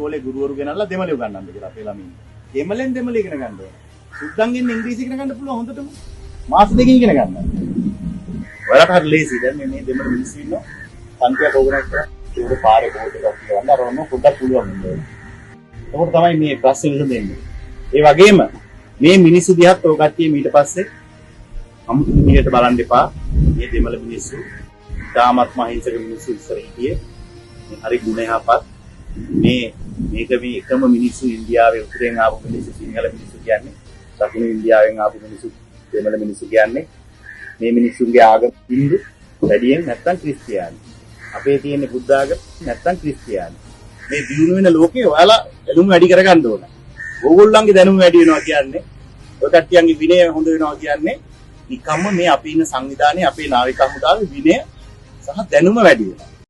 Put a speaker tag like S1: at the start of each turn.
S1: ඉස්කෝලේ ගුරුවරු ගෙනල්ලා දෙමළ උගන්වන්න කියලා අපේ ළමයින්. දෙමළෙන් දෙමළ ඉගෙන ගන්න ඕනේ. සුද්දන්ගෙන් ඉංග්‍රීසි ඉගෙන ගන්න පුළුවන් හොඳටම. මාස දෙකකින් ඉගෙන ගන්න. ඔයාලට හරි ලේසි. දැන් මේ දෙමළ මිනිස්සු ඉන්නවා. සංඛ්‍යා ඕගනයිස් කරලා ඒක පාරේ බෝඩ් එකක් තියවන්න අර ඔන්න පොඩ්ඩක් පුළුවන් වෙනවා. ඒකට තමයි මේ ප්‍රශ්නේ විසඳෙන්නේ. ඒ වගේම මේ මිනිස්සු දිහත් ඔය කට්ටිය ඊට පස්සේ අමුතු විදිහට බලන්න එපා. මේ දෙමළ මිනිස්සු තාමත් මහින්සක මිනිස්සු ඉස්සර හිටියේ. හරි ගුණ යහපත්. මේක මේ එකම මිනිස්සු ඉන්දියාවේ උතුරෙන් ආපු මිනිස්සු සිංහල මිනිස්සු කියන්නේ. දකුණු ඉන්දියාවෙන් ආපු මිනිස්සු දෙමළ මිනිස්සු කියන්නේ. මේ මිනිස්සුන්ගේ ආගම හින්දු වැඩියෙන් නැත්තම් ක්‍රිස්තියානි. අපේ තියෙන බුද්ධ ආගම නැත්තම් ක්‍රිස්තියානි. මේ දියුණු වෙන ලෝකේ ඔයාලා දැනුම වැඩි කරගන්න ඕන. ඕගොල්ලන්ගේ දැනුම වැඩි වෙනවා කියන්නේ ඔය කට්ටියන්ගේ විනය හොඳ වෙනවා කියන්නේ නිකම්ම මේ අපි ඉන්න සංවිධානයේ අපේ නාවික හමුදාවේ විනය සහ දැනුම වැඩි වෙනවා.